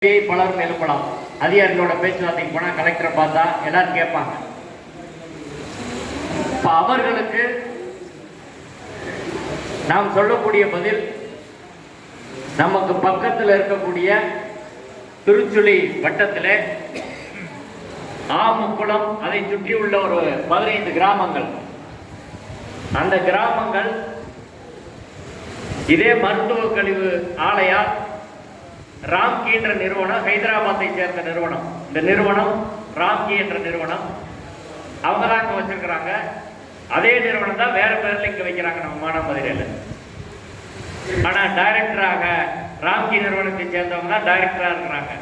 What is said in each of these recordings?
பலரும் எழுப்பலாம். அதிகாரிகளோட பேச்சுவார்த்தைக்கு போனா கலெக்டரை பார்த்தா எல்லாரும் கேட்பாங்க. அவர்களுக்கு நாம் சொல்லக்கூடிய பதில் நமக்கு பக்கத்தில் இருக்கக்கூடிய திருச்சுழி வட்டத்தில் ஆமுக்குளம் அதை சுற்றி உள்ள ஒரு 15 கிராமங்கள், அந்த கிராமங்கள் இதே மருத்துவ கழிவு ஆலையால் ராம்கி என்ற நிறுவனம், ஹைதராபாத்தை சேர்ந்த நிறுவனம், இந்த நிறுவனம் ராம்கி என்ற நிறுவனம், அவங்க தான் இங்க வச்சிருக்கிறாங்க. அதே நிறுவனம் தான் வேற பேர்ல இங்க வைக்கிறாங்க நம்ம மானாமதுரையில. ஆனா டைரக்டராக ராம்கி நிறுவனத்தை சேர்ந்தவங்க தான் டைரக்டரா இருக்கிறாங்க,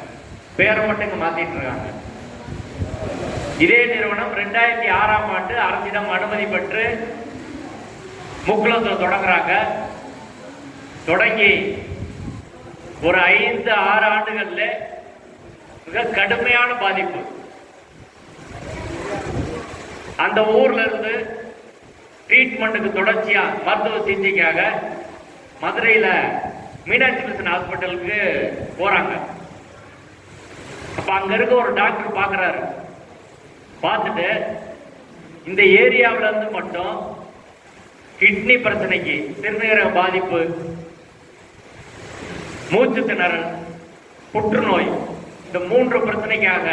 பேரை மட்டும் இங்க மாத்திட்டு இருக்காங்க. இதே நிறுவனம் 2006ஆம் ஆண்டு அரசிடம் அனுமதி பெற்று முக்குளத்தில் தொடங்குறாங்க. தொடங்கி ஒரு 5-6 ஆண்டுகள்ல மிக கடுமையான பாதிப்பு. அந்த ஊர்ல இருந்து ட்ரீட்மெண்ட்டுக்கு தொடர்ச்சியா மருத்துவ சிகிச்சைக்காக மதுரையில மீனாட்சி மிஷன் ஹாஸ்பிட்டலுக்கு போறாங்க. அப்ப அங்க இருக்க ஒரு டாக்டர் பாக்குறாரு. பார்த்துட்டு இந்த ஏரியாவில இருந்து மட்டும் கிட்னி பிரச்சனைக்கு, சிறுநீரக பாதிப்பு, மூச்சு திணறல், புற்றுநோய், இந்த 3 பிரச்சனைக்காக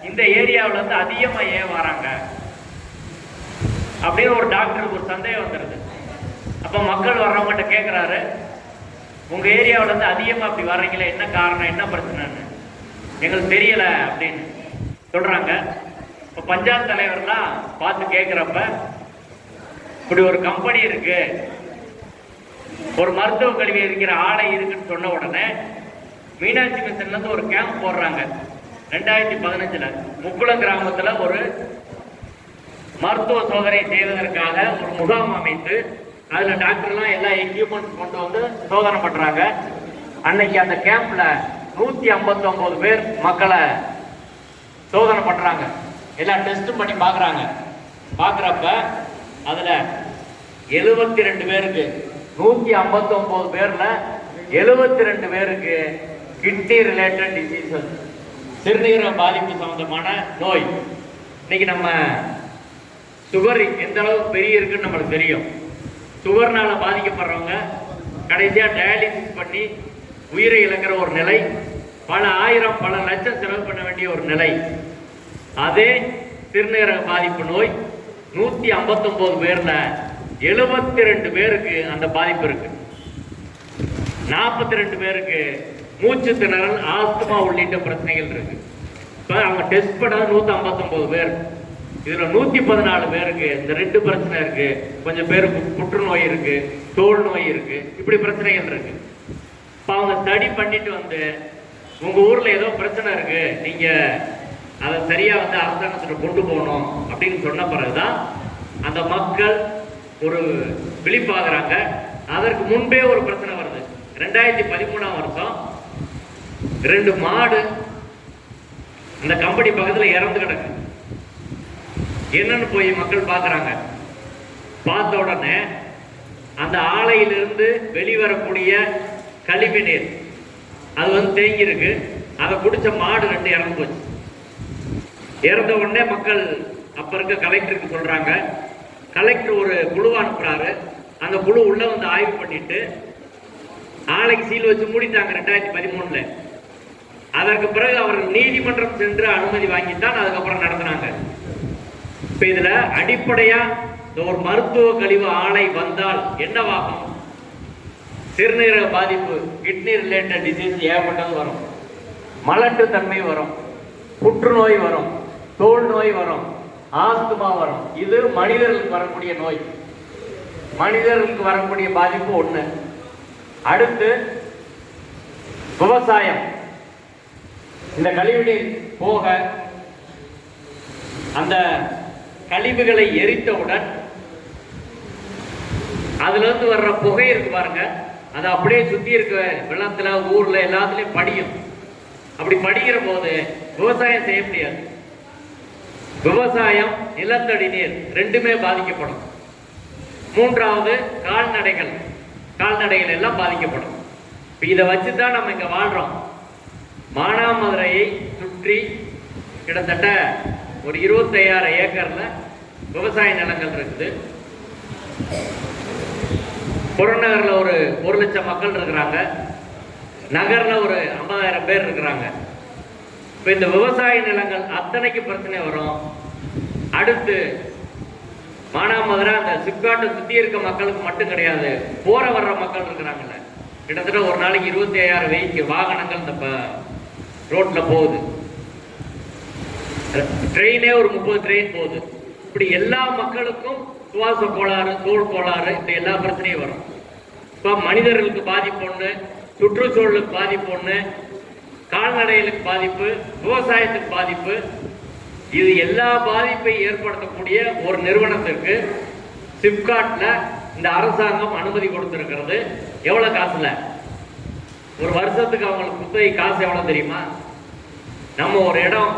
இந்த ஏரியாவில இருந்து அதிகமா ஏன் வராங்க அப்படின்னு ஒரு டாக்டருக்கு ஒரு சந்தேகம் வந்துருது. அப்ப மக்கள் வர்றவங்கிட்ட கேட்கிறாரு, உங்க ஏரியாவில இருந்து அதிகமா அப்படி வர்றீங்களே, என்ன காரணம், என்ன பிரச்சனைன்னு. எங்களுக்கு தெரியல அப்படின்னு சொல்றாங்க. இப்ப பஞ்சாயத்து தலைவர்லாம் பார்த்து கேட்கிறப்ப, இப்படி ஒரு கம்பெனி இருக்கு, ஒரு மருத்துவ கல்வி இருக்கிற ஆலை இருக்குன்னு சொன்ன உடனே மீனாட்சி மிஷன்ல இருந்து ஒரு கேம்ப் போடுறாங்க. 2015 முக்குளம் கிராமத்துல ஒரு மருத்துவ சோதனை செய்வதற்காக ஒரு முகாம் அமைத்து அதுல டாக்டர்லாம் எல்லா எக்யூப்மெண்ட்ஸ் கொண்டு வந்து சோதனை பண்றாங்க. அன்னைக்கு அந்த கேம்ப்ல 159 பேர் மக்களை சோதனை பண்றாங்க. எல்லா டெஸ்டும் பண்ணி பாக்குறாங்க. பாக்குறப்ப அதுல 72 பேருக்கு, 159 பேர்ல 72 பேருக்கு கிட்னி ரிலேட்டட் டிசீசஸ், சிறுநீரக பாதிப்பு சம்பந்தமான நோய். இன்னைக்கு நம்ம சுகர் எந்த அளவுக்கு பெரிய இருக்குன்னு நம்மளுக்கு தெரியும். சுகர்னால பாதிக்கப்படுறவங்க கடைசியா டயாலிசிஸ் பண்ணி உயிரை இழக்கிற ஒரு நிலை, பல ஆயிரம் பல லட்சம் செலவு பண்ண வேண்டிய ஒரு நிலை. அதே சிறுநீரக பாதிப்பு நோய் 159 பேர்ல 72 பேருக்கு அந்த பாதிப்பு இருக்கு. 42 பேருக்கு மூச்சு திணறல், ஆஸ்துமா உள்ளிட்ட பிரச்சனைகள் இருக்கு. இப்ப அவங்க டெஸ்ட் பண்ணது 159 பேர். இதுல 114 பேருக்கு இந்த 2 பிரச்சனை இருக்கு. கொஞ்சம் பேருக்கு புற்றுநோய் இருக்கு, தோல் நோய் இருக்கு, இப்படி பிரச்சனைகள் இருக்கு. இப்ப அவங்க ஸ்டடி பண்ணிட்டு வந்து, உங்க ஊர்ல ஏதோ பிரச்சனை இருக்கு, நீங்க அதை சரியா வந்து அரசாங்கத்துக்கு கொண்டு போகணும் அப்படின்னு சொன்ன பிறகுதான் அந்த மக்கள் ஒரு விழிப்பாகிறாங்க. அதற்கு முன்பே ஒரு பிரச்சனை வருது. 2013ஆம் வருஷம் 2 மாடு அந்த கம்பெனி பக்கத்துல இறந்து கிடக்கு. என்னன்னு போய் மக்கள் பாக்குறாங்க. பார்த்த உடனே அந்த ஆலையிலிருந்து வெளிவரக்கூடிய கழிவு நீர் அது வந்து தேங்கி இருக்கு. அதை குடிச்ச மாடு 2 இறந்து போச்சு. இறந்த உடனே மக்கள் அப்ப இருக்க கலெக்டருக்கு சொல்றாங்க. கலெக்டர் ஒரு குழுவை அனுப்புறாரு. அந்த குழு உள்ள வந்து ஆய்வு பண்ணிட்டு ஆலைக்கு சீல் வச்சு மூடிட்டாங்க 2013. அதற்கு பிறகு அவர்கள் நீதிமன்றம் சென்று அனுமதி வாங்கித்தான் அதுக்கப்புறம் நடத்தினாங்க. இப்ப இதுல அடிப்படையா ஒரு மருத்துவ கழிவு ஆலை வந்தால் என்னவாகும்? சிறுநீரக பாதிப்பு, கிட்னி ரிலேட்டட் டிசீஸ் ஏகப்பட்டது வரும், மலட்டு தன்மை வரும், புற்றுநோய் வரும், தோல் நோய் வரும், ஆஸ்துமா வரும். இது மனிதர்களுக்கு வரக்கூடிய நோய். மனிதர்களுக்கு வரக்கூடிய பாதிப்பு 1. அடுத்து விவசாயம். இந்த கழிவுநீர் போக அந்த கழிவுகளை எரித்தவுடன் அதுல இருந்து வர்ற புகை இருக்கு பாருங்க, அது அப்படியே சுத்தி இருக்க வெள்ளத்துல, ஊர்ல எல்லாத்துலயும் படியும். அப்படி படிக்கிற போது விவசாயம் செய்ய முடியாது. விவசாயம், நிலத்தடி நீர் 2மே பாதிக்கப்படும். 3வது கால்நடைகள் எல்லாம் பாதிக்கப்படும். இதை வச்சுதான் நம்ம இங்க வாழ்றோம். மானாமதுரையை சுற்றி கிட்டத்தட்ட ஒரு 25,000 ஏக்கர்ல விவசாய நிலங்கள் இருக்குது. புறநகர்ல ஒரு 1,00,000 மக்கள் இருக்கிறாங்க, நகர்ல ஒரு 50,000 பேர் இருக்கிறாங்க. இப்ப இந்த விவசாய நிலங்கள் அத்தனைக்கு பிரச்சனை வரும். அடுத்து மானாமதுரை அந்த சிப்காட்டை சுத்தி இருக்க மக்களுக்கு மட்டும் கிடையாது, போற வர்ற மக்கள் இருக்கிறாங்கல்ல, கிட்டத்தட்ட ஒரு நாளைக்கு 25,000 வெஹிக்கிள் வாகனங்கள் இந்த ரோட்ல போகுது. ட்ரெயினே ஒரு 30 ட்ரெயின் போகுது. இப்படி எல்லா மக்களுக்கும் சுவாச கோளாறு, தோல் கோளாறு, இப்படி எல்லா பிரச்சனையும் வரும். இப்ப மனிதர்களுக்கு பாதிப்பு ஒண்ணு, சுற்றுச்சூழலுக்கு பாதிப்பு ஒண்ணு, கால்நடைகளுக்கு பாதிப்பு, விவசாயத்துக்கு பாதிப்பு. இது எல்லா பாதிப்பை ஏற்படுத்தக்கூடிய ஒரு நிறுவனத்திற்கு சிப்காட்ல இந்த அரசாங்கம் அனுமதி கொடுத்திருக்கிறது. எவ்வளவு காசுல? ஒரு வருஷத்துக்கு அவங்களுக்கு குத்தகை காசு எவ்வளவு தெரியுமா? நம்ம ஒரு இடம்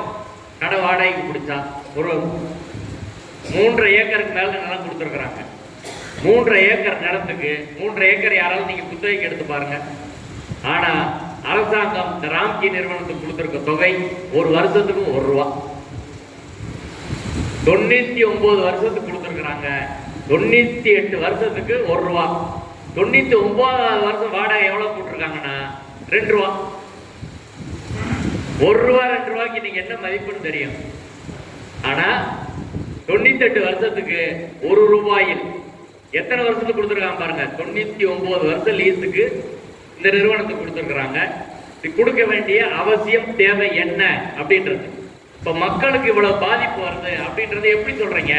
கடை வாடகைக்கு பிடிச்சா ஒரு 3.5 ஏக்கருக்கு மேல நிலம் கொடுத்துருக்குறாங்க. 3.5 ஏக்கர் நிலத்துக்கு 3.5 ஏக்கர் யாராலும் நீங்க குத்தகைக்கு எடுத்து பாருங்க. ஆனா அரசாங்கம் இந்த ராம்கி நிறுவனத்துக்கு கொடுத்திருக்க தொகை ஒரு வருஷத்துக்கு ₹1. 99 வருஷத்துக்கு கொடுத்துருக்குறாங்க. 98 வருஷத்துக்கு ₹1. 99வது வருஷம் வாடகை எவ்வளவு போட்டிருக்காங்கன்னா ₹2. ₹1 ₹2 நீங்க என்ன மதிப்புன்னு தெரியும். ஆனா 98 வருஷத்துக்கு ₹1 எத்தனை வருஷத்துக்கு கொடுத்துருக்காங்க பாருங்க. 99 வருஷம் லீஸுக்கு இந்த நிறுவனத்துக்கு கொடுத்துருக்குறாங்க. இது கொடுக்க வேண்டிய அவசியம் தேவை என்ன அப்படின்றது. இப்ப மக்களுக்கு இவ்வளவு பாதிப்பு வருது அப்படின்றத எப்படி சொல்றீங்க?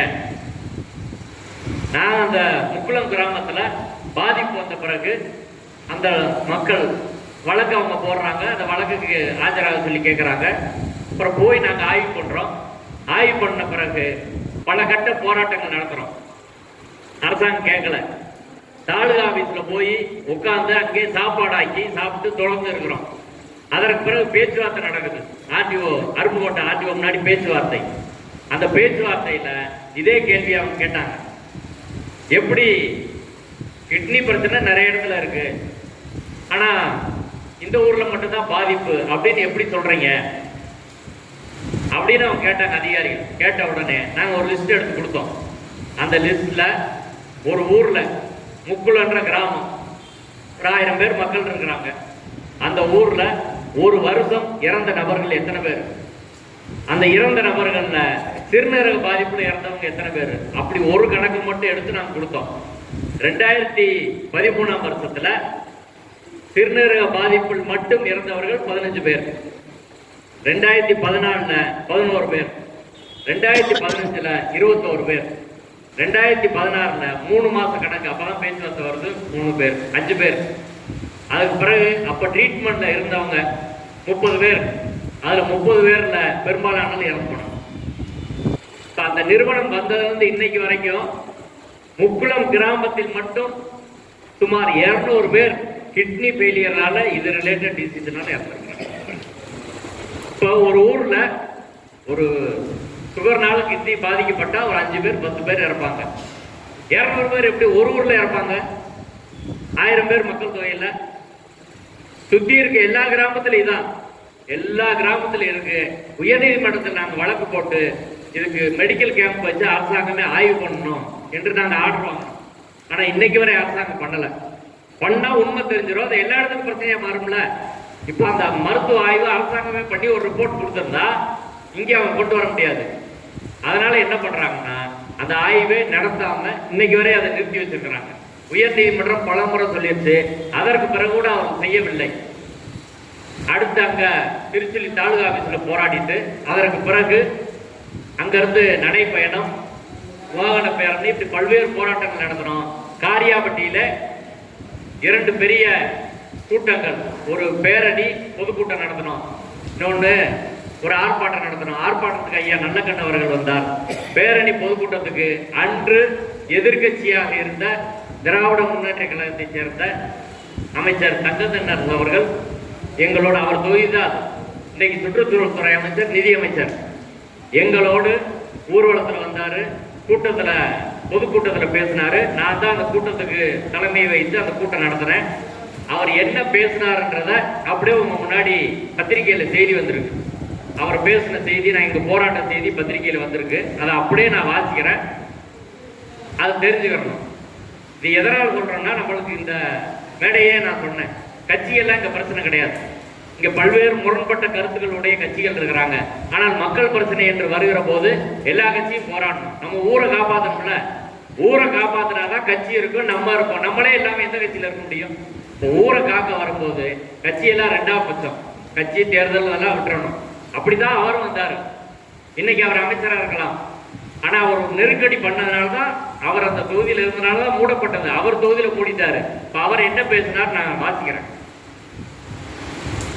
நான் அந்த முக்குளம் கிராமத்துல பாதிப்பு வந்த பிறகு அந்த மக்கள் வழக்கு அவங்க போடுறாங்க. அந்த வழக்குக்கு ஆஜராக சொல்லி கேட்குறாங்க. அப்புறம் போய் நாங்கள் ஆய்வு பண்றோம். ஆய்வு பண்ண பிறகு பல கட்ட போராட்டங்கள் நடத்துறோம். அரசாங்கம் கேட்கல. தாலுகா ஆபீஸ்ல போய் உட்கார்ந்து அங்கே சாப்பாடாக்கி சாப்பிட்டு தொடர்ந்து இருக்கிறோம். அதற்கு பிறகு பேச்சுவார்த்தை நடக்குது. ஆர்டிஓ அருப்புக்கோட்டை ஆர்டிஓ முன்னாடி பேச்சுவார்த்தை. அந்த பேச்சுவார்த்தையில இதே கேள்வி அவங்க கேட்டாங்க. எப்படி கிட்னி பிரச்சனை நிறைய இடத்துல இருக்கு, ஆனா இந்த ஊர்ல மட்டும்தான் பாதிப்பு அப்படின்னு எப்படி சொல்றீங்க அப்படின்னு அவங்க கேட்டாங்க. அதிகாரிகள் கேட்ட உடனே நாங்க ஒரு லிஸ்ட் எடுத்து கொடுத்தோம். அந்த லிஸ்ட்ல ஒரு ஊர்ல முக்குளன்ற கிராமம் ஒரு 1000 பேர் மக்கள் இருக்கிறாங்க. அந்த ஊர்ல ஒரு வருஷம் இறந்த நபர்கள் எத்தனை பேர், அந்த இறந்த நபர்கள்ல சிறுநீரக பாதிப்புல இறந்தவங்க எத்தனை பேர், அப்படி ஒரு கணக்கு மட்டும் எடுத்து நாங்க கொடுத்தோம். 2013ஆம் வருஷத்துல சிறுநீரக பாதிப்பில் மட்டும் இறந்தவர்கள் 15 பேர், 2014ல 11 பேர், 2015ல 21 பேர், 2016ல 3 மாச கணக்கு அப்பதான் பேச்சுவார்த்தை வருது 3 பேர் 5 பேர். அதுக்கு பிறகு அப்ப ட்ரீட்மெண்ட்ல இருந்தவங்க 30 பேர். அதுல 30 பேர்ல பெரும்பாலான இறந்து போனோம். அந்த நிறுவனம் வந்ததிலிருந்து இன்னைக்கு வரைக்கும் முக்குளம் கிராமத்தில் மட்டும் சுமார் 200 பேர் கிட்னி ஃபெயிலியரால இது ரிலேட்டட் டிசீஸ்னால இறந்துருக்காங்க. இப்போ ஒரு ஊர்ல ஒரு சுகர்னால கிட்னி பாதிக்கப்பட்டா ஒரு 5 பேர் 10 பேர் இறப்பாங்க. 200 பேர் எப்படி ஒரு ஊர்ல இறப்பாங்க? 1000 பேர் மக்கள் தொகையில சுத்தி இருக்க எல்லா கிராமத்திலும் இதான், எல்லா கிராமத்திலும் இருக்கு. உயர்நீதிமன்றத்தில் நாங்கள் வழக்கு போட்டு இதுக்கு மெடிக்கல் கேம்ப் வச்சு அரசாங்கமே ஆய்வு பண்ணணும் என்று நாங்கள் ஆர்டர் வாங்கணும். ஆனா இன்னைக்கு வரை அரசாங்கம் பண்ணல. பண்ணா உண்மை தெரிஞ்சிடும், அது எல்லா இடத்துக்கும் பிரச்சனையா மாறும்ல. இப்ப அந்த மருத்துவ ஆய்வு அரசாங்கமே பண்ணி ஒரு ரிப்போர்ட் கொடுத்திருந்தா இங்க அவங்க கொண்டு வர முடியாது. அதனால என்ன பண்றாங்கன்னா அந்த ஆய்வே நடத்தாம இன்னைக்கு வரை அதை நிறுத்தி வச்சிருக்கிறாங்க. உயர் நீதிமன்றம் பல முறை சொல்லிடுச்சு, அதற்கு பிறகு கூட அவர் செய்யவில்லை. அடுத்து அங்க திருச்சி தாலுகா ஆபீஸ்ல போராடிட்டு அதற்கு பிறகு அங்கிருந்து நடைப்பயணம், வாகன பேரணி, இப்படி பல்வேறு போராட்டங்கள் நடத்தணும். காரியாபட்டியில 2 பெரிய கூட்டங்கள், ஒரு பேரணி பொதுக்கூட்டம் நடத்தணும், இன்னொன்று ஒரு ஆர்ப்பாட்டம் நடத்தணும். ஆர்ப்பாட்டத்துக்கு ஐயா நல்லக்கண்ண அவர்கள் வந்தார். பேரணி பொதுக்கூட்டத்துக்கு அன்று எதிர்கட்சியாக இருந்த திராவிட முன்னேற்ற கழகத்தை சேர்ந்த அமைச்சர் தங்கத்தண்ணர் அவர்கள் எங்களோட, அவர் தொகுதிதான் இன்னைக்கு சுற்றுச்சூழல் துறை அமைச்சர், நிதி அமைச்சர், எங்களோடு ஊர்வலத்தில் வந்தாரு. கூட்டத்தில் பொதுக்கூட்டத்தில் பேசினாரு. நான் தான் அந்த கூட்டத்துக்கு தலைமை வைத்து அந்த கூட்டம் நடத்துறேன். அவர் என்ன பேசினார்ன்றத அப்படியே உங்க முன்னாடி பத்திரிகையில செய்தி வந்திருக்கு. அவர் பேசின செய்தி, நான் இங்க போராட்ட செய்தி பத்திரிகையில வந்திருக்கு, அதை அப்படியே நான் வாசிக்கிறேன், அதை தெரிஞ்சுக்கணும். இது எதனால் சொல்றேன்னா, நம்மளுக்கு இந்த மேடையே நான் சொன்னேன், கட்சிகள்லாம் இங்க பிரச்சனை கிடையாது. இங்க பல்வேறு முரண்பட்ட கருத்துக்களுடைய கட்சிகள் இருக்கிறாங்க. ஆனால் மக்கள் பிரச்சனை என்று வருகிற போது எல்லா கட்சியும் போராடணும். நம்ம ஊரை காப்பாற்றணும்ல, ஊரை காப்பாத்தினாதான் கட்சி இருக்கும், நம்ம இருப்போம். நம்மளே எல்லாமே எந்த கட்சியில இருக்க முடியும்? ஊரை காக்க வரும்போது கட்சியெல்லாம் ரெண்டாம் பட்சம், கட்சி தேர்தல் எல்லாம் விட்டுறணும். அப்படிதான் அவரும் வந்தாரு. இன்னைக்கு அவர் அமைச்சராக இருக்கலாம், ஆனா அவர் நெருக்கடி பண்ணதுனாலதான், அவர் அந்த தொகுதியில் இருந்தனாலதான் மூடப்பட்டது. அவர் தொகுதியில மூடிட்டாரு. இப்ப அவர் என்ன பேசினார் நான் வாசிக்கிறேன்.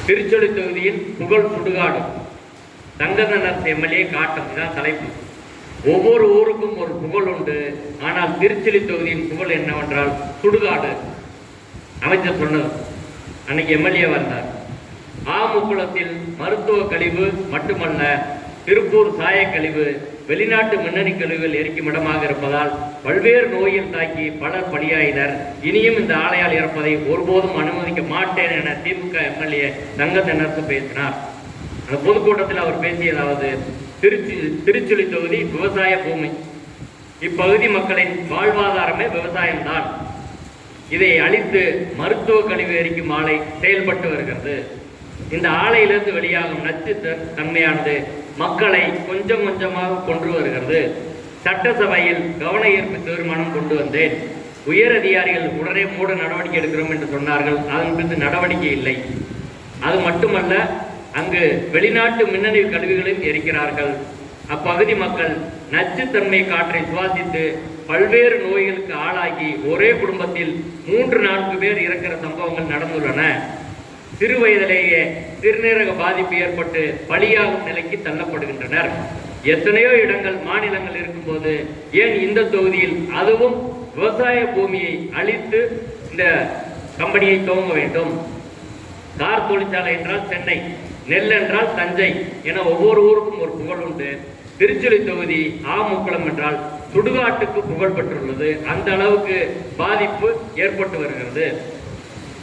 திருச்சொலி தொகுதியில் புகழ் சுடுகாடு, தங்கதனர் எம்எல்ஏ காட்டம் தான் தலைப்பு. ஒவ்வொரு ஊருக்கும் ஒரு புகழ் உண்டு, ஆனால் திருச்சொலி தொகுதியின் புகழ் என்னவென்றால் சுடுகாடு. அமைச்சர் சொன்னது. அன்னைக்கு எம்எல்ஏ வந்தார். ஆமுக்குளத்தில் மருத்துவ கழிவு மட்டுமல்ல, திருப்பூர் சாயக்கழிவு, வெளிநாட்டு மின்னணு கழிவுகள் எரிக்கும் இடமாக இருப்பதால் பல்வேறு நோயில் தாக்கி பலர் பலியாயினர். இனியும் இந்த ஆலையால் இறப்பதை ஒருபோதும் அனுமதிக்க மாட்டேன் என திமுக எம்எல்ஏ தங்கதனரசு பேசினார். அந்த பொதுக்கூட்டத்தில் அவர் பேசியதாவது, திருச்சுழி தொகுதி விவசாய பூமி, இப்பகுதி மக்களின் வாழ்வாதாரமே விவசாயம்தான். இதை அழித்து மருத்துவ கழிவு எரிக்கும் ஆலை செயல்பட்டு வருகிறது. இந்த ஆலையிலிருந்து வெளியாகும் நச்சு தன்மையானது மக்களை கொஞ்சம் கொஞ்சமாக கொண்டு வருகிறது. சட்டசபையில் கவன ஈர்ப்பு தீர்மானம் கொண்டு வந்தேன். உயர் அதிகாரிகள் உடனே மூட நடவடிக்கை எடுக்கிறோம் என்று சொன்னார்கள். அதன் பிறகு நடவடிக்கை இல்லை. அது மட்டுமல்ல, அங்கு வெளிநாட்டு மின்னணு கழிவுகளையும் எரிக்கிறார்கள். அப்பகுதி மக்கள் நச்சுத்தன்மை காற்றை சுவாசித்து பல்வேறு நோய்களுக்கு ஆளாகி ஒரே குடும்பத்தில் 3-4 பேர் இறக்கிற சம்பவங்கள் நடந்துள்ளன. சிறு வயதிலேயே சிறுநீரக பாதிப்பு ஏற்பட்டு பலியாகும் நிலைக்கு தள்ளப்படுகின்றனர். எத்தனையோ இடங்கள் மாநிலங்கள் இருக்கும்போது ஏன் இந்த தொகுதியில் அதுவும் விவசாய பூமியை அழித்து இந்த கம்பெனியை துவங்க வேண்டும்? கார் தொழிற்சாலை என்றால் சென்னை, நெல் என்றால் தஞ்சை என ஒவ்வொரு ஊருக்கும் ஒரு புகழ் உண்டு. திருச்சுழி தொகுதி ஆமுக்குளம் என்றால் சுடுகாட்டுக்கு புகழ் பெற்றுள்ளது. அந்த அளவுக்கு பாதிப்பு ஏற்பட்டு வருகிறது.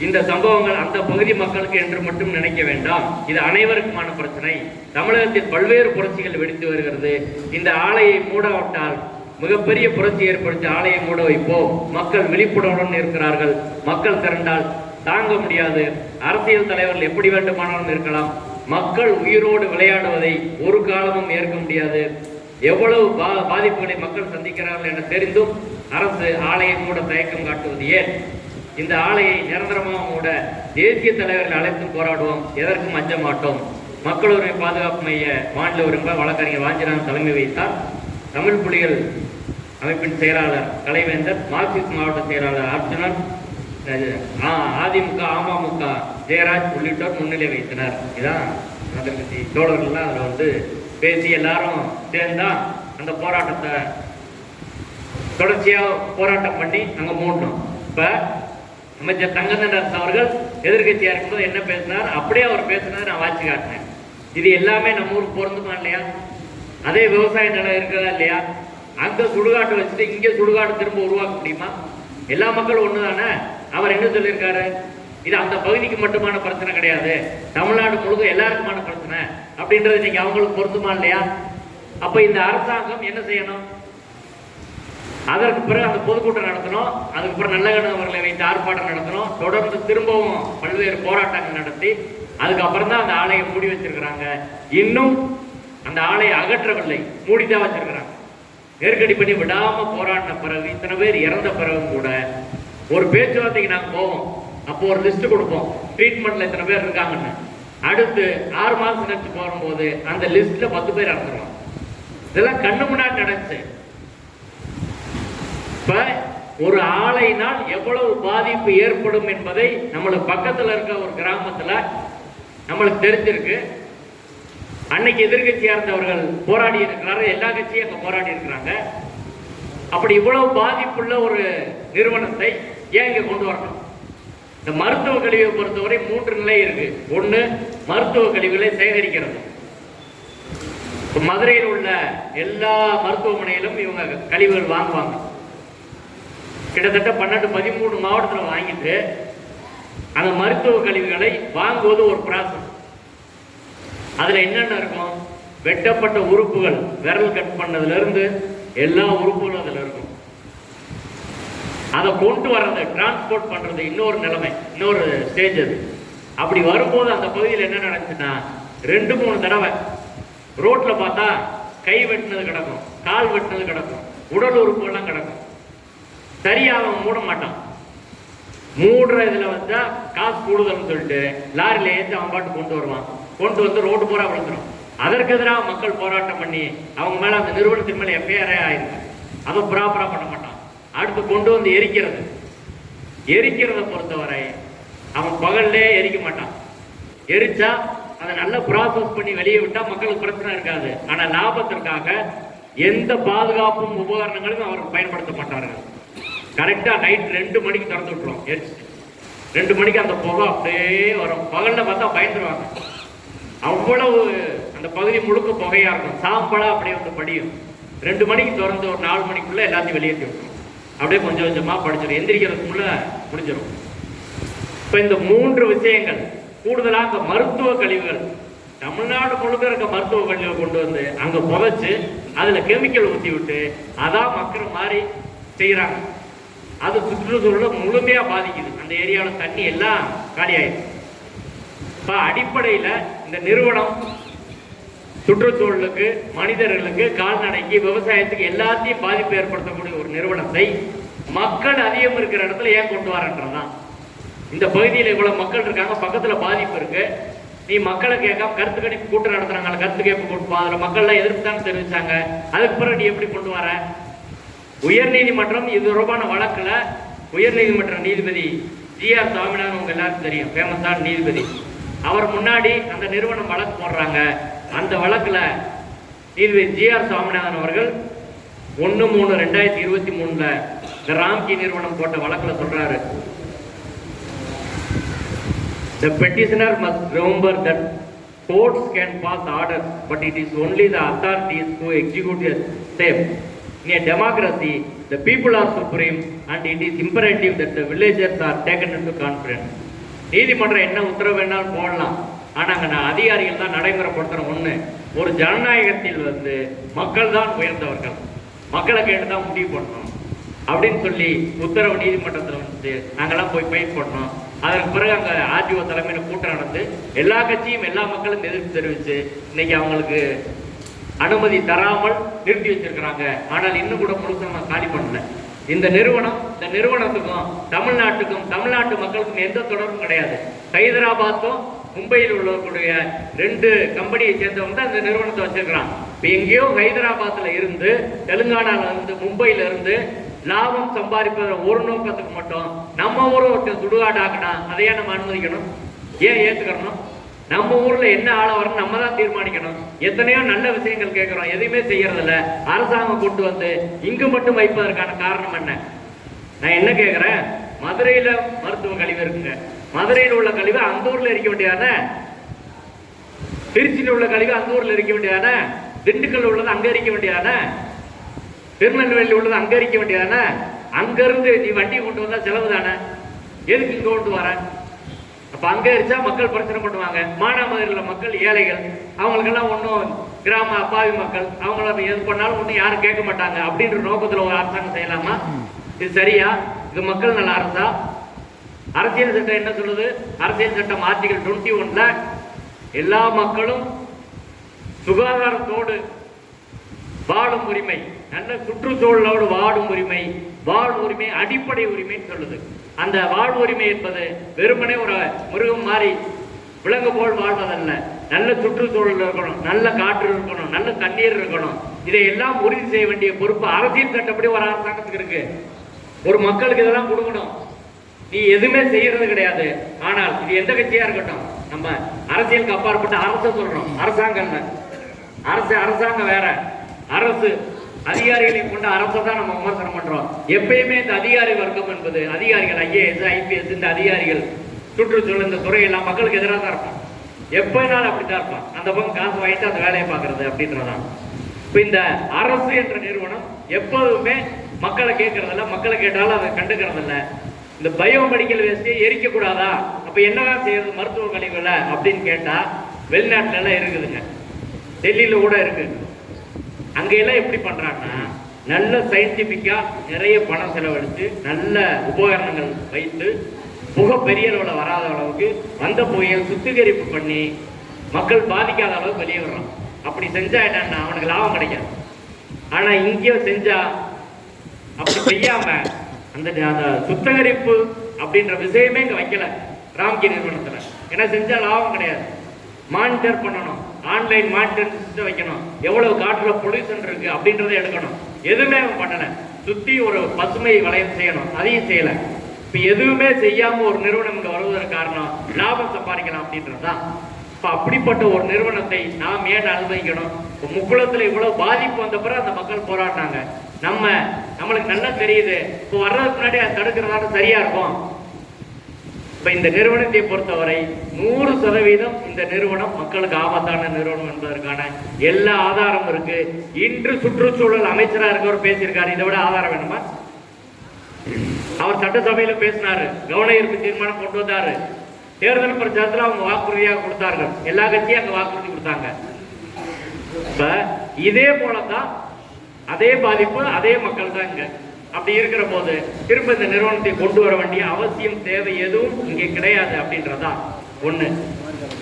இந்த சம்பவங்கள் அந்த பகுதி மக்களுக்கு என்று மட்டும் நினைக்க வேண்டாம், இது அனைவருக்குமான பிரச்சனை. தமிழகத்தில் பல்வேறு புரட்சிகள் வெடித்து வருகிறது. இந்த ஆலையை மூடவிட்டால் மிகப்பெரிய புரட்சி ஏற்படுத்தி ஆலையை மூட வைப்போம். மக்கள் விழிப்புணர்வுடன் இருக்கிறார்கள். மக்கள் திரண்டால் தாங்க முடியாது. அரசியல் தலைவர்கள் எப்படி வேண்டுமானாலும் இருக்கலாம். மக்கள் உயிரோடு விளையாடுவதை ஒரு காலமும் ஏற்க முடியாது. எவ்வளவு பாதிப்புகளை மக்கள் சந்திக்கிறார்கள் என தெரிந்தும் அரசு ஆலையை மூட தயக்கம் காட்டுவது ஏன்? இந்த ஆலையை நிரந்தரமாக மூட தேசிய தலைவர்கள் அழைத்து போராடுவோம். எதற்கும் அஞ்ச மாட்டோம். மக்கள் உரிமை பாதுகாப்பு மைய மாநில உரிமை வழக்கறிஞர் வாஞ்சிநாதன் தலைமை வைத்தார். தமிழ் புலிகள் அமைப்பின் செயலாளர் கலைவேந்தர், மார்க்சிஸ்ட் மாவட்ட செயலாளர் அர்ஜுனன், அதிமுக அமமுக ஜெயராஜ் உள்ளிட்டோர் முன்னிலை வைத்தனர். இதான் நகர்கட்சி தோழர்கள்லாம் அதில் பேசி எல்லாரும் சேர்ந்தா அந்த போராட்டத்தை தொடர்ச்சியாக போராட்டம் பண்ணி அங்கே மூடணும். இப்போ அமைச்சர் தங்கதனரசு அவர்கள் எதிர்கட்சியா இருக்கும்போது என்ன பேசினார், அப்படியே அவர் பேசினதை நான் வாட்சி காட்டினேன். இது எல்லாமே நம்ம ஊருக்கு பொருந்துமா இல்லையா? அதே விவசாய நிலம் இருக்கிறதா இல்லையா? அங்க சுடுகாட்டு வச்சுட்டு இங்கே சுடுகாடு திரும்ப உருவாக்க முடியுமா? எல்லா மக்களும் ஒண்ணுதானே. அவர் என்ன சொல்லியிருக்காரு, இது அந்த பகுதிக்கு மட்டுமான பிரச்சனை கிடையாது, தமிழ்நாடு முழுக்க எல்லாருக்குமான பிரச்சனை அப்படின்றது இன்னைக்கு அவங்களுக்கு பொருந்துமா இல்லையா? அப்ப இந்த அரசாங்கம் என்ன செய்யணும்? அதற்கு பிறகு அந்த பொதுக்கூட்டம் நடத்தணும். அதுக்கு பிறகு நல்லகண்ணு அவர்களை வைத்து ஆர்ப்பாட்டம் நடத்தணும். தொடர்ந்து திரும்பவும் பல்வேறு போராட்டங்கள் நடத்தி அதுக்கப்புறம் தான் அந்த ஆலையை மூடி வச்சிருக்கிறாங்க. இன்னும் அந்த ஆலையை அகற்றவில்லை, மூடிதான் வச்சிருக்கிறாங்க. நெருக்கடி பண்ணி விடாம போராடின பிறகு, இத்தனை பேர் இறந்த பிறகும் கூட ஒரு பேச்சுவார்த்தைக்கு நாங்கள் போவோம். அப்போ ஒரு லிஸ்ட் கொடுப்போம், ட்ரீட்மெண்ட்ல இத்தனை பேர் இருக்காங்கன்னு. அடுத்து 6 மாசம் கழிச்சு போகும்போது அந்த லிஸ்ட்ல 10 பேர் இறந்துருவாங்க. இதெல்லாம் கண்ணு முன்னாடி நடந்துச்சு. இப்ப ஒரு ஆலையினால் எவ்வளவு பாதிப்பு ஏற்படும் என்பதை நம்மளுக்கு பக்கத்துல இருக்க ஒரு கிராமத்துல நம்மளுக்கு தெரிஞ்சிருக்கு. அன்னைக்கு எதிர்கட்சியா இருந்தவர்கள் போராடி இருக்கிறாரு, எல்லா கட்சியும் அங்க போராடி இருக்கிறாங்க. அப்படி இவ்வளவு பாதிப்புள்ள ஒரு நிறுவனத்தை ஏன் இங்க கொண்டு வரணும்? இந்த மருத்துவ கழிவை பொறுத்தவரை 3 நிலை இருக்கு. ஒண்ணு, மருத்துவ கழிவுகளை சேகரிக்கிறது. மதுரையில் உள்ள எல்லா மருத்துவமனையிலும் இவங்க கழிவுகள் வாங்குவாங்க. கிட்டத்தட்ட 12-13 மாவட்டத்தில் வாங்கிட்டு அந்த மருத்துவ கழிவுகளை வாங்குவது ஒரு ப்ராசஸ். அதுல என்னென்ன இருக்கும்? வெட்டப்பட்ட உறுப்புகள், விரல் கட் பண்ணதுல இருந்து எல்லா உறுப்புகளும் அதுல இருக்கும். அதை கொண்டு வர்றது, டிரான்ஸ்போர்ட் பண்றது இன்னொரு நிலைமை, இன்னொரு ஸ்டேஜ். அது அப்படி வரும்போது அந்த பகுதியில் என்ன நடந்துச்சுன்னா 2-3 தடவை ரோட்ல பார்த்தா கை வெட்டினது கிடக்கும், கால் வெட்டினது கிடக்கும், உடல் உறுப்புகள்லாம் கிடக்கும். சரியா அவன் மூட மாட்டான். மூடுற இதுல வந்தா காசு கூடுதல்னு சொல்லிட்டு லாரியில ஏற்றி அவன் பாட்டு கொண்டு வருவான். கொண்டு வந்து ரோடு பூரா விழுந்துடும். அதற்கு எதிராக மக்கள் போராட்டம் பண்ணி அவங்க மேல அந்த நிறுவனத்தின் மேல எஃப்ஐஆரே ஆயிருக்கு. அதை ப்ராப்பரா பண்ண மாட்டான். அடுத்து கொண்டு வந்து எரிக்கிறத பொறுத்தவரை அவன் பகல்லே எரிக்க மாட்டான். எரிச்சா அதை நல்லா ப்ராசஸ் பண்ணி வெளியே விட்டா மக்களுக்கு பிரச்சனை இருக்காது. ஆனா லாபத்திற்காக எந்த பாதுகாப்பும் உபகரணங்களும் அவர் பயன்படுத்த மாட்டார்கள். கரெக்டா நைட் 2 மணிக்கு திறந்து விட்டுருவோம். எரிச்சு 2 மணிக்கு அந்த புகை அப்படியே வரும். பகல்ல பார்த்தா பயந்துருவாங்க. அவ்வளவு அந்த பகுதி முழுக்க புகையா இருக்கும். சாம்பலா அப்படியே வந்து படியும். 2 மணிக்கு திறந்து ஒரு 4 மணிக்குள்ள எல்லாத்தையும் வெளியேற்றி விட்டுரும். அப்படியே கொஞ்சம் கொஞ்சமா படிச்சிடும். எந்திரிக்கிறதுக்குள்ள முடிஞ்சிடும். இப்ப இந்த 3 விஷயங்கள் கூடுதலாக மருத்துவ கழிவுகள், தமிழ்நாடு முழுக்க இருக்க மருத்துவ கழிவுகளை கொண்டு வந்து அங்க புதைச்சு அதுல கெமிக்கல் ஊற்றி விட்டு அதான் மக்கள் மாதிரி செய்யறாங்க. அது சுற்றுச்சூழலை முழுமையா பாதிக்குது. அந்த ஏரியாவில் தண்ணி எல்லாம் காலியாயிடுது. இப்ப அடிப்படையில இந்த நிறுவனம் சுற்றுச்சூழலுக்கு, மனிதர்களுக்கு, கால்நடைக்கு, விவசாயத்துக்கு எல்லாத்தையும் பாதிப்பு ஏற்படுத்தக்கூடிய ஒரு நிறுவனத்தை மக்கள் அதிகம் இருக்கிற இடத்துல ஏன் கொண்டு வரன்றதான். இந்த பகுதியில் இவ்வளவு மக்கள் இருக்காங்க, பக்கத்துல பாதிப்பு இருக்கு, நீ மக்களை கேட்காம கருத்து கணிப்பு கூட்டம் நடத்துறாங்க, கருத்து கேட்பு கொடுப்போம், அதுல மக்கள்லாம் எதிர்ப்பு தான் தெரிவிச்சாங்க. அதுக்கு பிறகு நீ எப்படி கொண்டு வர? உயர்நீதிமன்றம் இது தொடர்பான வழக்குல உயர்நீதிமன்ற நீதிபதி ஜி.ஆர். சாமிநாதன் உங்க எல்லாருக்கும் தெரியும், ஃபேமஸான நீதிபதி. அவர் முன்னாடி அந்த நிறுவனம் வழக்கு போடுறாங்க. அந்த வழக்குல நீதிபதி ஜி.ஆர். சாமிநாதன் அவர்கள் 1/3/2023 இந்த ராம்கி நிறுவனம் போட்ட வழக்குல சொல்றாரு, the petitioner must remember that courts can pass orders, but it is only the authorities who execute the same. In a democracy, the people are supreme, and it is imperative that the villagers are taken into confidence. நீதிமன்றம் என்ன உத்தரவு வேணாலும் போடலாம், ஆனா அங்க அதிகாரிகள் தான் நடைமுறைப்படுத்துறோம். ஒண்ணு, ஒரு ஜனநாயகத்தில் வந்து மக்கள் தான் உயர்ந்தவர்கள், மக்களை கேட்டுதான் முடிவு பண்ணணும் அப்படின்னு சொல்லி உத்தரவு நீதிமன்றத்தில் வந்து நாங்கெல்லாம் போய் ஃபைட் பண்ணோம். அதற்கு பிறகு அங்க ஆர்டிஓ தலைமையில கூட்டம் நடந்து எல்லா கட்சியும் எல்லா மக்களும் எதிர்ப்பு தெரிவிச்சு இன்னைக்கு அவங்களுக்கு அனுமதி தராமல் நிறுத்தி வச்சிருக்கிறாங்க. ஆனால் இன்னும் கூட முழுசா காலி பண்ணல. இந்த நிறுவனத்துக்கும் தமிழ்நாட்டுக்கும் தமிழ்நாட்டு மக்களுக்கும் எந்த தொடர்பும் கிடையாது. ஹைதராபாத்தும் மும்பையில் உள்ளவர்களுடைய 2 கம்பெனியை சேர்ந்தவங்க தான் இந்த நிறுவனத்தை வச்சிருக்கிறான். இப்போ எங்கேயோ ஹைதராபாத்ல இருந்து, தெலுங்கானால இருந்து, மும்பையில இருந்து லாபம் சம்பாதிப்பத ஒரு நோக்கத்துக்கு மட்டும் நம்ம ஊரை ஒருத்த சுடுகாடு ஆக்கினா அதையே நம்ம அனுமதிக்கணும்? ஏன் ஏத்துக்கணும்? நம்ம ஊர்ல என்ன ஆள வரணும் நம்ம தான் தீர்மானிக்கணும். எத்தனையோ நல்ல விஷயங்கள் கேட்கிறோம், எதையுமே செய்யறதில்ல. அரசாங்கம் கொண்டு வந்து இங்கு மட்டும் வைப்பதற்கான காரணம் என்ன? நான் என்ன கேட்கிறேன், மதுரையில மருத்துவ கழிவு இருக்குங்க, மதுரையில் உள்ள கழிவு அந்த ஊர்ல இருக்க வேண்டியதான? திருச்சியில் உள்ள கழிவு அந்த ஊர்ல இருக்க வேண்டியதான? திண்டுக்கல் உள்ளது அங்க இருக்க வேண்டியதான? திருநெல்வேலி உள்ளது அங்க இருக்க வேண்டியதான? அங்க இருந்து நீ வண்டியை கொண்டு வந்தா செலவு தானே, எதுக்கு இங்க கொண்டு வர? அப்ப அங்க இருச்சா மக்கள் பிரச்சனை பண்ணுவாங்க. மானாமதுரையில் மக்கள் ஏழைகள், அவங்களுக்கெல்லாம் ஒன்றும் கிராம அப்பாவி மக்கள், அவங்கள எது பண்ணாலும் ஒன்றும் யாரும் கேட்க மாட்டாங்க அப்படின்ற நோக்கத்துல ஒரு அரசாங்கம் செய்யலாமா? இது சரியா? இது மக்கள் நல்ல அரசா? அரசியல் சட்டம் என்ன சொல்லுது? அரசியல் சட்டம் ஆர்டிகல் 21ல எல்லா மக்களும் சுகாதாரத்தோடு வாழும் உரிமை, நல்ல சுற்றுச்சூழலோடு வாழும் உரிமை, வாழ் உரிமை அடிப்படை உரிமைன்னு சொல்லுது. அந்த வாழ் உரிமை என்பது வெறுமனே ஒரு மிருகம் மாதிரி விலங்கு போல் வாழ்வதல்ல. நல்ல சுற்றுச்சூழல் இருக்கணும், நல்ல காற்று இருக்கணும், நல்ல தண்ணீர் இருக்கணும். இதையெல்லாம் உறுதி செய்ய வேண்டிய பொறுப்பு அரசியல் சட்டப்படி ஒரு அரசாங்கத்துக்கு இருக்கு. ஒரு மக்களுக்கு இதெல்லாம் கொடுக்கணும். நீ எதுவுமே செய்யறது கிடையாது. ஆனால் இது எந்த கட்சியா இருக்கட்டும், நம்ம அரசியலுக்கு அப்பாற்பட்ட அரசு சொல்றோம். அரசாங்கம் வேற, அரசு அதிகாரிகளை கொண்ட அரசை தான் நம்ம விமர்சனம் பண்றோம். எப்பயுமே இந்த அதிகாரி வர்க்கம் என்பது, அதிகாரிகள் IAS IPS இந்த அதிகாரிகள் சுற்றுச்சூழல் இந்த துறையெல்லாம் மக்களுக்கு எதிராக தான் இருப்பான். எப்பனாலும் அப்படித்தான் இருப்பான். அந்த பக்கம் காசு வாங்கிட்டு அந்த வேலையை பார்க்கறது அப்படின்றதான். இப்ப இந்த அரசு என்ற நிறுவனம் எப்போதுமே மக்களை கேட்கறதில்ல, மக்களை கேட்டாலும் அதை கண்டுக்கிறதில்ல. இந்த பயோமெடிக்கல் வேஸ்ட்டே எரிக்கக்கூடாதா? அப்போ என்னதான் செய்யறது மருத்துவ கழிவுகளை அப்படின்னு கேட்டால் வெளிநாட்டுல எல்லாம் இருக்குதுங்க, டெல்லியில் கூட இருக்கு. அங்கெல்லாம் எப்படி பண்ணுறாங்கன்னா நல்ல சயின்டிஃபிக்காக நிறைய பணம் செலவழித்து நல்ல உபகரணங்கள் வைத்து புகை பெரிய அளவில் வராத அளவுக்கு வந்த புகையை சுத்திகரிப்பு பண்ணி மக்கள் பாதிக்காத அளவுக்கு வெளியே வர்றான். அப்படி செஞ்சா என்னன்னா அவனுக்கு லாபம் கிடைக்காது. ஆனால் இங்கே செஞ்சா அப்படி செய்யாம அந்த சுத்திகரிப்பு அப்படின்ற விஷயமே இங்கே வைக்கல ராம்கி நிறுவனத்தில். ஏன்னா செஞ்சா லாபம் கிடையாது. மானிட்டர் பண்ணணும், ஆன்லைன் மானிட்டர் சிஸ்டம் வைக்கணும், எவ்வளவு காற்றுல பொல்யூஷன் இருக்கு அப்படின்றத எடுக்கணும். எதுவுமே அவன் பண்ணல. சுத்தி ஒரு பசுமை வளையம் செய்யணும், அதையும் செய்யல. இப்ப எதுவுமே செய்யாம ஒரு நிறுவனம் இங்க வருவதற்கு காரணம் லாபம் சம்பாதிக்கலாம் அப்படின்றதுதான். இப்ப அப்படிப்பட்ட ஒரு நிறுவனத்தை நாம் ஏன் அனுமதிக்கணும்? இப்ப முக்குளத்துல இவ்வளவு பாதிப்பு வந்த பிறகு அந்த மக்கள் போராடினாங்க. நம்மளுக்கு நல்லா தெரியுது, இப்போ வர்றதுக்கு முன்னாடி அதை தடுக்கிறதால சரியா இருக்கும். இப்ப இந்த நிறுவனத்தை பொறுத்தவரை 100% இந்த நிறுவனம் மக்களுக்கு ஆபத்தான நிறுவனம் என்பதற்கான எல்லா ஆதாரமும் இருக்கு. இன்று சுற்றுச்சூழல் அமைச்சராக இருக்கவர் பேசியிருக்காரு. இதை விட ஆதாரம் வேணுமா? அவர் சட்டசபையில பேசினாரு, கவன ஈர்ப்பு தீர்மானம் கொண்டு வந்தாரு. தேர்தல் பிரச்சாரத்தில் அவங்க வாக்குறுதியாக கொடுத்தார்கள். எல்லா கட்சியும் அங்க வாக்குறுதி கொடுத்தாங்க. இப்ப இதே போலதான் அதே பாதிப்பு அதே மக்கள் தான் இங்க. அப்படி இருக்கிற போது திரும்ப இந்த நிறுவனத்தை கொண்டு வர வேண்டிய அவசியம் தேவை எதுவும் இங்கே கிடையாது அப்படின்றதா ஒண்ணு.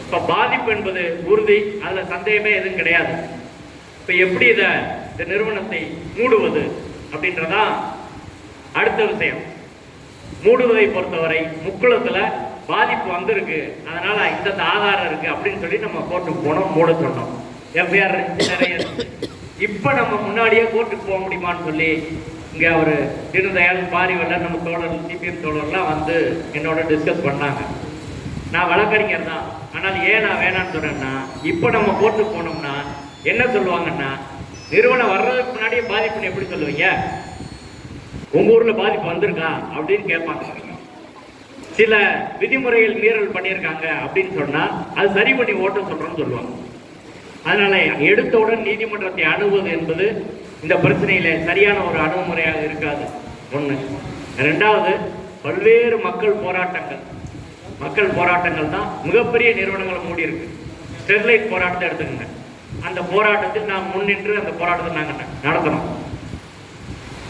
இப்ப பாதிப்பு என்பது உறுதி, அதுல சந்தேகமே எதுவும் கிடையாது. இப்ப எப்படி இந்த நிறுவனத்தை மூடுவது அப்படின்றதா அடுத்த விஷயம். மூடுவதை பொறுத்தவரை முக்குளத்துல பாதிப்பு வந்திருக்கு, அதனால இந்த ஆதாரம் இருக்கு அப்படின்னு சொல்லி நம்ம கோர்ட்டுக்கு போனோம், மூட சொன்னோம். எஃப்ஐஆர் நிறைய. இப்ப நம்ம முன்னாடியே கோர்ட்டுக்கு போக முடியுமான்னு சொல்லி இங்கே அவர் தீனதயாள் பாரிவெல்லாம் நம்ம தோழர் சிபிஎம் தோழர்லாம் வந்து என்னோட டிஸ்கஸ் பண்ணாங்க. நான் வழக்கறிஞர் தான், ஆனால் ஏன் நான் வேணான்னு சொன்னேன்னா இப்போ நம்ம கோர்ட்டுக்கு போனோம்னா என்ன சொல்லுவாங்கன்னா நிறுவனம் வர்றதுக்கு முன்னாடியே பாதிப்புன்னு எப்படி சொல்லுவீங்க? உங்க ஊர்ல பாதிப்பு வந்திருக்கா அப்படின்னு கேட்பாங்க. சில விதிமுறைகள் மீறல் பண்ணியிருக்காங்க அப்படின்னு சொன்னா அது சரி பண்ணி ஓட்ட சொல்றோம்னு சொல்லுவாங்க. அதனால எடுத்தவுடன் நீதிமன்றத்தை அணுகுவது என்பது இந்த பிரச்சனையில சரியான ஒரு அணுகுமுறையாக இருக்காது. ஒண்ணு. ரெண்டாவது, பல்வேறு மக்கள் போராட்டங்கள் தான் மிகப்பெரிய நிறுவனங்களை மூடி இருக்கு. ஸ்டெர்லைட் போராட்டத்தை எடுத்துக்கங்க. அந்த போராட்டத்தில் நாம் முன்னின்று அந்த போராட்டத்தை நாங்கள் நடத்தணும்.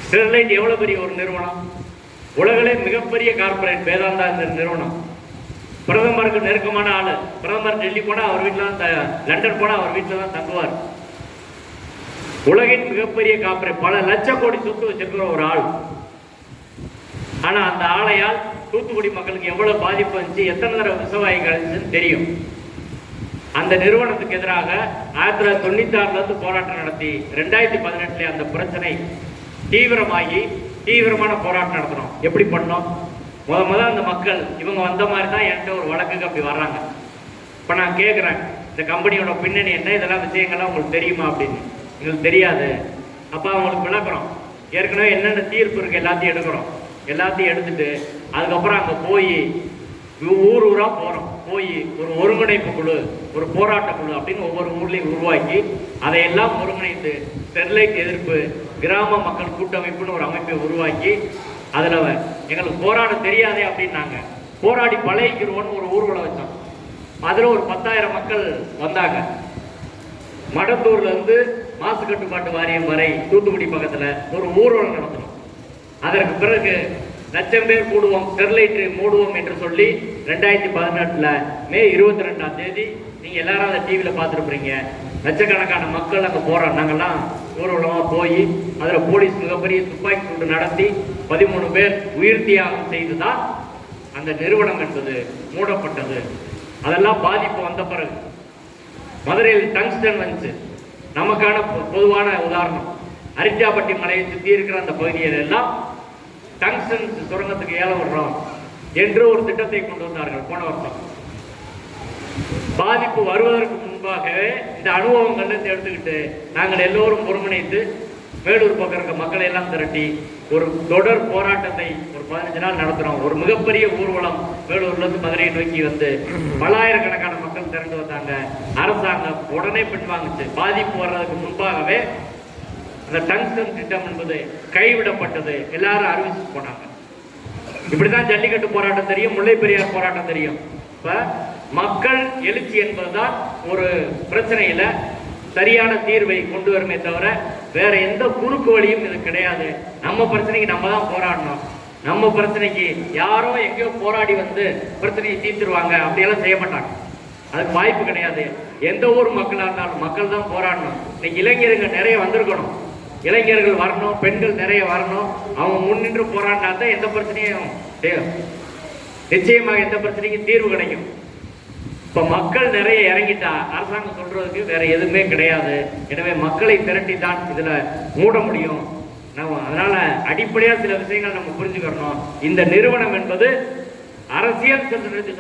ஸ்டெர்லைட் எவ்வளவு பெரிய ஒரு நிறுவனம், உலகிலே மிகப்பெரிய கார்பரேட் வேதாந்தா இந்த நிறுவனம். பிரதமருக்கு நெருக்கமான ஆளு. பிரதமர் டெல்லி போனா அவர் வீட்டில் தான், லண்டன் போனா அவர் வீட்டில் தான் தங்குவார். உலகின் மிகப்பெரிய கார்பரேட், பல லட்ச கோடி சொத்து வச்சிருக்கிற ஒரு ஆள். ஆனா அந்த ஆலையால் தூத்துக்குடி மக்களுக்கு எவ்வளவு பாதிப்பு வந்துச்சு, எத்தனை தடவை விவசாயிகள் தெரியும். அந்த நிறுவனத்துக்கு எதிராக 1996 போராட்டம் நடத்தி 2018 அந்த பிரச்சனை தீவிரமான போராட்டம் நடத்தணும். எப்படி பண்ணோம்? முதல் அந்த மக்கள் இவங்க வந்த மாதிரி தான் என்கிட்ட ஒரு வழக்குக்கு அப்படி வர்றாங்க. இப்போ நான் கேட்குறேன், இந்த கம்பெனியோட பின்னணி என்ன, இதெல்லாம் விஷயங்கள்லாம் உங்களுக்கு தெரியுமா அப்படின்னு. எங்களுக்கு தெரியாது. அப்போ அவங்களுக்கு விளக்குறோம். ஏற்கனவே என்னென்ன தீர்ப்பு இருக்கு எல்லாத்தையும் எடுக்கிறோம். எல்லாத்தையும் எடுத்துட்டு அதுக்கப்புறம் அங்கே போய் ஊராக போகிறோம். போய் ஒரு ஒருங்கிணைப்பு குழு, ஒரு போராட்ட குழு அப்படின்னு ஒவ்வொரு ஊர்லேயும் உருவாக்கி அதையெல்லாம் ஒருங்கிணைத்து ஸ்டெர்லைட் எதிர்ப்பு கிராம மக்கள் கூட்டமைப்புன்னு ஒரு அமைப்பை உருவாக்கி அதில் எங்களுக்கு போராட தெரியாதே அப்படின்னாங்க. போராடி பழகிக்கிறோன்னு ஒரு ஊர்வலம் வச்சோம். அதில் ஒரு 10,000 மக்கள் வந்தாங்க. மடத்தூர்ல இருந்து மாசு கட்டுப்பாட்டு வாரியம் வரை தூத்துக்குடி பக்கத்தில் ஒரு ஊர்வலம் நடத்தணும். அதற்கு பிறகு 1,00,000 பேர் கூடுவோம், ஸ்டெர்லைட் மூடுவோம் என்று சொல்லி 2018 மே 22 நீங்க எல்லாரும் அதை டிவியில் பார்த்துருப்பீங்க. லட்சக்கணக்கான மக்கள் அங்கே போறோம். நாங்கள்லாம் ஊர்வலமாக போய் அதில் போலீஸ் மிகப்பெரிய துப்பாக்கி சூடு நடத்தி 13 பேர் உயிர் தியாகம் செய்துதான் அந்த நிறுவனம் என்பது மூடப்பட்டது. அதெல்லாம் பாதிப்பு வந்த பிறகு மதுரையில் டங்ஸ்டன் வந்துச்சு. நமக்கான பொதுவான உதாரணம், அரிஞ்சாப்பட்டி மலையை சுற்றி இருக்கிற அந்த பகுதியில் எல்லாம் டங்ஸ்டன் சுரங்கத்துக்கு ஏலம் விடுறோம் என்று ஒரு திட்டத்தை கொண்டு வந்தார்கள் போன வருஷம். பாதிப்பு வருவதற்கு முன்பாகவே இந்த அனுபவங்கள் எடுத்துக்கிட்டு நாங்கள் எல்லோரும் ஒருங்கிணைத்து வேலூர் பக்கம் இருக்க மக்களை எல்லாம் திரட்டி ஒரு தொடர் போராட்டத்தை ஒரு 15 நாள் நடத்துறோம். ஒரு மிகப்பெரிய ஊர்வலம் வேலூர்ல இருந்து மதுரையை நோக்கி வந்து பல்லாயிரக்கணக்கான மக்கள் திரண்டு வந்தாங்க. அரசாங்கம் உடனே பின்வாங்குச்சு. பாதிப்பு வர்றதுக்கு முன்பாகவே அந்த டங்ஸ்டன் திட்டம் என்பது கைவிடப்பட்டது. எல்லாரும் அறிவிச்சு போனாங்க. இப்படிதான் ஜல்லிக்கட்டு போராட்டம் தெரியும், முல்லை பெரியார் போராட்டம் தெரியும். இப்ப மக்கள் எழுச்சி என்பதுதான் ஒரு பிரச்சனையில சரியான தீர்வை கொண்டு வருமே தவிர வேற எந்த குறுக்கு வழியும் இது கிடையாது. நம்ம பிரச்சனைக்கு நம்ம தான் போராடணும். நம்ம பிரச்சனைக்கு யாரோ எங்கேயோ போராடி வந்து பிரச்சனையை தீர்த்துருவாங்க அப்படியெல்லாம் செய்ய மாட்டாங்க. அதுக்கு வாய்ப்பு கிடையாது. எந்த ஊர் மக்களாக இருந்தாலும் மக்கள் தான் போராடணும். இன்னைக்கு இளைஞர்கள் நிறைய வந்திருக்கணும், இளைஞர்கள் வரணும், பெண்கள் நிறைய வரணும். அவங்க முன்னின்று போராடினா தான் எந்த பிரச்சனையும் நிச்சயமாக எந்த பிரச்சனைக்கும் தீர்வு கிடைக்கும். இப்ப மக்கள் நிறைய இறங்கிட்டா அரசாங்கம் சொல்றதுக்கு வேற எதுவுமே கிடையாது. எனவே மக்களை திரட்டி தான் இதுல மூட முடியும். அதனால அடிப்படையா சில விஷயங்கள் நம்ம புரிஞ்சுக்கணும். இந்த நிறுவனம் என்பது அரசியல்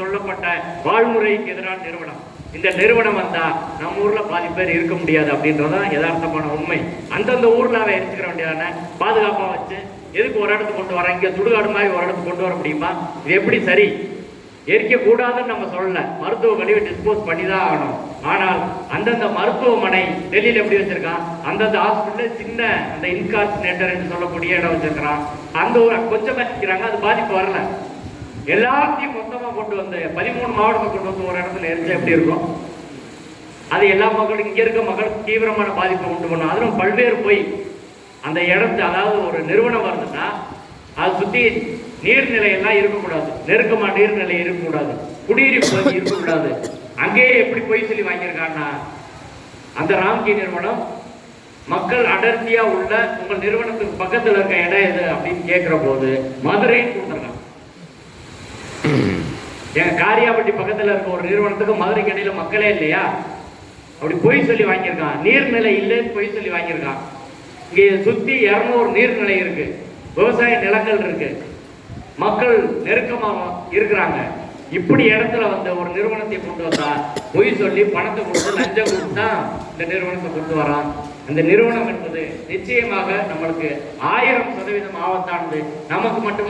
சொல்லப்பட்ட வாழ்முறைக்கு எதிரான நிறுவனம். இந்த நிறுவனம் வந்தா நம்ம ஊர்ல பாதி பேர் இருக்க முடியாது அப்படின்றதான் யதார்த்தமான உண்மை. அந்தந்த ஊர்ல அவன் எரிச்சுக்கிற வேண்டியதான பாதுகாப்பா வச்சு எதுக்கு ஒரு இடத்துக்கு கொண்டு வர, இங்க சுடுகாடு மாதிரி ஒரு இடத்துக்கு கொண்டு வர முடியுமா? இது எப்படி சரி? எரிக்க கூடாதுன்னு நம்ம சொல்லல, மருத்துவ கழிவை டிஸ்போஸ் பண்ணிதான் ஆகணும். ஆனால் அந்தந்த மருத்துவமனை டெல்லியில எப்படி வச்சிருக்கான், அந்தந்த ஹாஸ்பிட்டல் சின்ன அந்த இன்கார்சினேட்டர் என்று சொல்லக்கூடிய இடம் வச்சிருக்கிறான். அந்த ஒரு கொஞ்சமா இருக்கிறாங்க, அது பாதிப்பு வரல. எல்லாத்தையும் மொத்தமா கொண்டு வந்து 13 மாவட்டத்தை கொண்டு வந்து ஒரு இடத்துல எரிஞ்சா எப்படி இருக்கும்? அது எல்லா மக்களும் இங்க இருக்க மக்களுக்கு தீவிரமான பாதிப்பை உண்டு பண்ணும். அதிலும் பல்வேறு போய் அந்த இடத்து, அதாவது ஒரு நிறுவனம் வருதுன்னா அதை சுத்தி நீர்நிலை எல்லாம் இருக்கக்கூடாது, நெருக்கமா நீர்நிலை இருக்கக்கூடாது, குடியிருப்பு பகுதி இருக்கக்கூடாது. அங்கேயே எப்படி போய் சொல்லி வாங்கியிருக்காங்கன்னா, அந்த ராம்கி நிறுவனம் மக்கள் அடர்த்தியா உள்ள உங்கள் நிறுவனத்துக்கு பக்கத்துல இருக்க இடம் எது அப்படின்னு கேட்கிற போது மதுரைன்னு கொடுத்துருக்காங்க. எங்க காரியாபட்டி பக்கத்துல இருக்க ஒரு நிறுவனத்துக்கு மதுரைக்கு இடையில மக்களே இல்லையா, அப்படி பொய் சொல்லி வாங்கியிருக்கான். நீர்நிலை இல்லைன்னு பொய் சொல்லி வாங்கியிருக்கான். இங்க சுத்தி 200 நீர்நிலை இருக்கு, விவசாய நிலங்கள் இருக்கு, மக்கள் நெருக்கமாக இருக்கிறாங்க. இப்படி இடத்துல வந்து ஒரு நிறுவனத்தை கொண்டு வந்தா பொய் சொல்லி பணத்தை கொடுத்து லஞ்சம் கொடுத்து தான் இந்த நிறுவனத்தை கொண்டு வரான். அந்த நிறுவனம் என்பது நிச்சயமாக நம்மளுக்கு 1000% ஆபத்தானது. நமக்கு மட்டும்